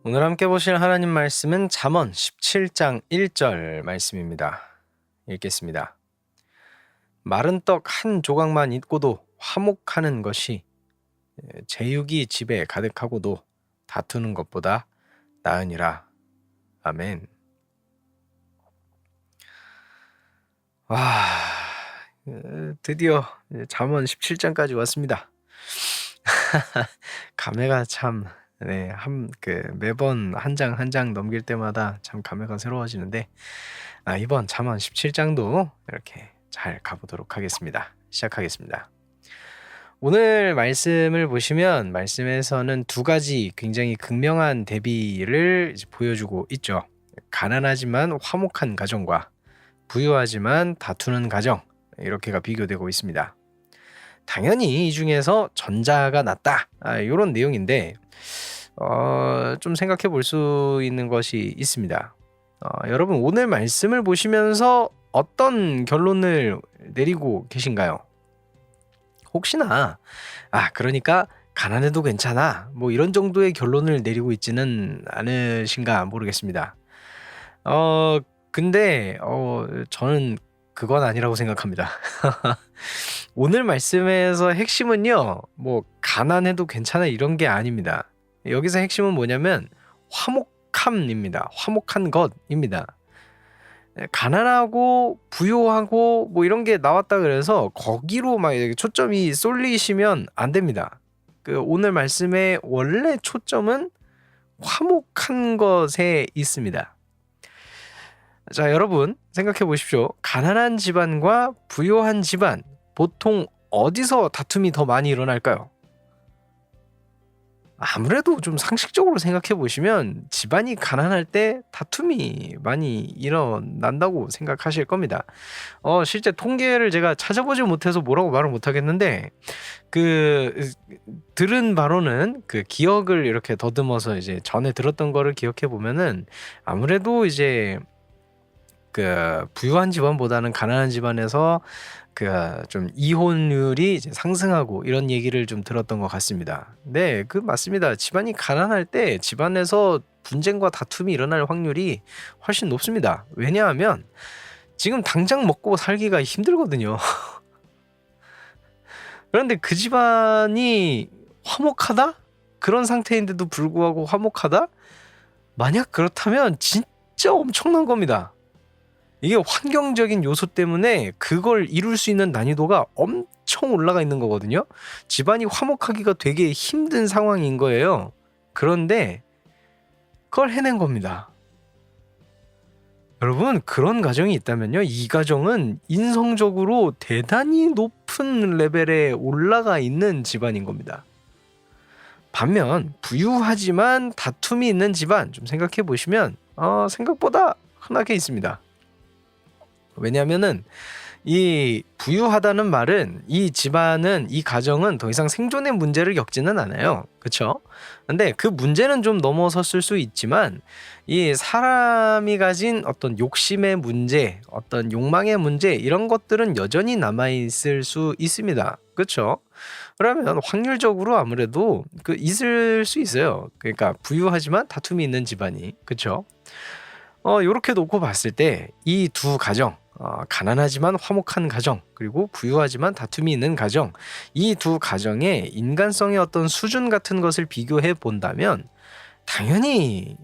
오늘 함께 보실 하나님 말씀은 잠언 17장 1절 말씀입니다. 읽겠습니다. 마른 떡 한 조각만 있고도 화목하는 것이 제육이 집에 가득하고도 다투는 것보다 나으니라. 아멘. 와, 드디어 잠언 17장까지 왔습니다. 감회가 참 매번 한 장 한 장 넘길 때마다 참 감회가 새로워지는데 이번 잠언 17장도 이렇게 잘 가보도록 하겠습니다. 시작하겠습니다. 오늘 말씀을 보시면 말씀에서는 두 가지 굉장히 극명한 대비를 보여주고 있죠. 가난하지만 화목한 가정과 부유하지만 다투는 가정, 이렇게가 비교되고 있습니다. 당연히 이 중에서 전자가 낫다, 이런 내용인데 좀 생각해 볼 수 있는 것이 있습니다. 여러분, 오늘 말씀을 보시면서 어떤 결론을 내리고 계신가요? 혹시나 그러니까 가난해도 괜찮아, 뭐 이런 정도의 결론을 내리고 있지는 않으신가 모르겠습니다. 근데 저는 그건 아니라고 생각합니다. 오늘 말씀에서 핵심은요, 뭐 가난해도 괜찮아 이런 게 아닙니다. 여기서 핵심은 뭐냐면 화목함입니다. 화목한 것입니다. 가난하고 부유하고 뭐 이런 게 나왔다 그래서 거기로 막 초점이 쏠리시면 안 됩니다. 오늘 말씀의 원래 초점은 화목한 것에 있습니다. 자, 여러분 생각해 보십시오. 가난한 집안과 부유한 집안, 보통 어디서 다툼이 더 많이 일어날까요? 아무래도 좀 상식적으로 생각해 보시면 집안이 가난할 때 다툼이 많이 일어난다고 생각하실 겁니다. 실제 통계를 제가 찾아보지 못해서 뭐라고 말을 못 하겠는데, 들은 바로는 기억을 이렇게 더듬어서 이제 전에 들었던 거를 기억해 보면은 아무래도 이제 부유한 집안보다는 가난한 집안에서 좀 이혼율이 이제 상승하고 이런 얘기를 좀 들었던 것 같습니다. 네, 맞습니다. 집안이 가난할 때 집안에서 분쟁과 다툼이 일어날 확률이 훨씬 높습니다. 왜냐하면 지금 당장 먹고 살기가 힘들거든요. 그런데 그 집안이 화목하다? 그런 상태인데도 불구하고 화목하다? 만약 그렇다면 진짜 엄청난 겁니다. 이게 환경적인 요소 때문에 그걸 이룰 수 있는 난이도가 엄청 올라가 있는 거거든요. 집안이 화목하기가 되게 힘든 상황인 거예요. 그런데 그걸 해낸 겁니다. 여러분, 그런 가정이 있다면요, 이 가정은 인성적으로 대단히 높은 레벨에 올라가 있는 집안인 겁니다. 반면 부유하지만 다툼이 있는 집안 좀 생각해 보시면 생각보다 흔하게 있습니다. 왜냐하면은 이 부유하다는 말은 이 집안은, 이 가정은 더 이상 생존의 문제를 겪지는 않아요. 그렇죠? 근데 그 문제는 좀 넘어섰을 수 있지만 이 사람이 가진 어떤 욕심의 문제, 어떤 욕망의 문제, 이런 것들은 여전히 남아있을 수 있습니다. 그렇죠? 그러면 확률적으로 아무래도 있을 수 있어요. 그러니까 부유하지만 다툼이 있는 집안이. 그렇죠? 요렇게 놓고 봤을 때 이 두 가정, 가난하지만 화목한 가정, 그리고 부유하지만 다툼이 있는 가정, 이 두 가정의 인간성의 어떤 수준 같은 것을 비교해 본다면 당연히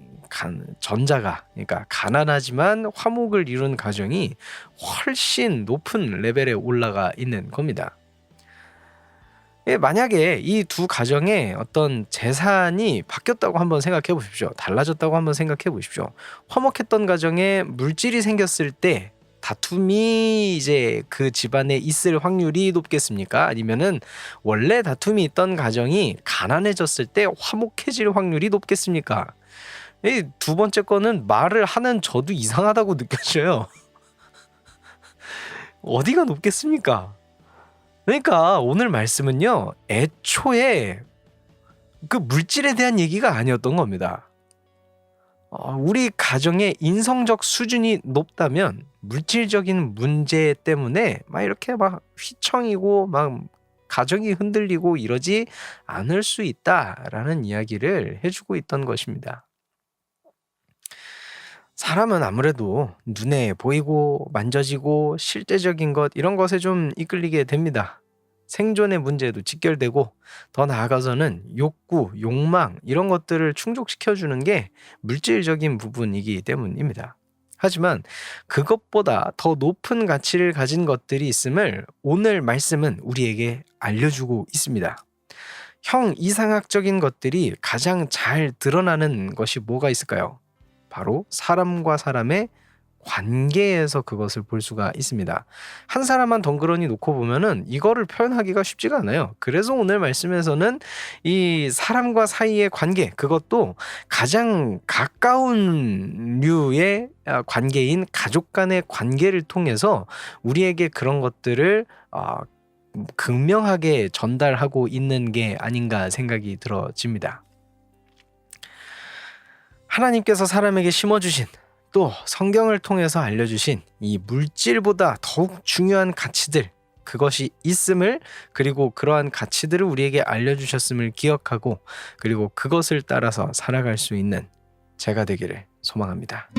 전자가, 그러니까 가난하지만 화목을 이룬 가정이 훨씬 높은 레벨에 올라가 있는 겁니다. 만약에 이 두 가정의 어떤 재산이 바뀌었다고 한번 생각해 보십시오. 달라졌다고 한번 생각해 보십시오. 화목했던 가정에 물질이 생겼을 때 다툼이 이제 그 집안에 있을 확률이 높겠습니까? 아니면은 원래 다툼이 있던 가정이 가난해졌을 때 화목해질 확률이 높겠습니까? 이 두 번째 거는 말을 하는 저도 이상하다고 느껴져요. 어디가 높겠습니까? 그러니까 오늘 말씀은요, 애초에 물질에 대한 얘기가 아니었던 겁니다. 우리 가정의 인성적 수준이 높다면 물질적인 문제 때문에 막 이렇게 막 휘청이고 막 가정이 흔들리고 이러지 않을 수 있다라는 이야기를 해주고 있던 것입니다. 사람은 아무래도 눈에 보이고 만져지고 실제적인 것 이런 것에 좀 이끌리게 됩니다. 생존의 문제도 직결되고 더 나아가서는 욕구, 욕망 이런 것들을 충족시켜 주는 게 물질적인 부분이기 때문입니다. 하지만 그것보다 더 높은 가치를 가진 것들이 있음을 오늘 말씀은 우리에게 알려주고 있습니다. 형 이상학적인 것들이 가장 잘 드러나는 것이 뭐가 있을까요? 바로 사람과 사람의 관계에서 그것을 볼 수가 있습니다. 한 사람만 덩그러니 놓고 보면은 이거를 표현하기가 쉽지가 않아요. 그래서 오늘 말씀에서는 이 사람과 사이의 관계, 그것도 가장 가까운 류의 관계인 가족 간의 관계를 통해서 우리에게 그런 것들을 극명하게 전달하고 있는 게 아닌가 생각이 들어집니다. 하나님께서 사람에게 심어주신 또 성경을 통해서 알려주신 이 물질보다 더욱 중요한 가치들, 그것이 있음을, 그리고 그러한 가치들을 우리에게 알려주셨음을 기억하고 그리고 그것을 따라서 살아갈 수 있는 제가 되기를 소망합니다.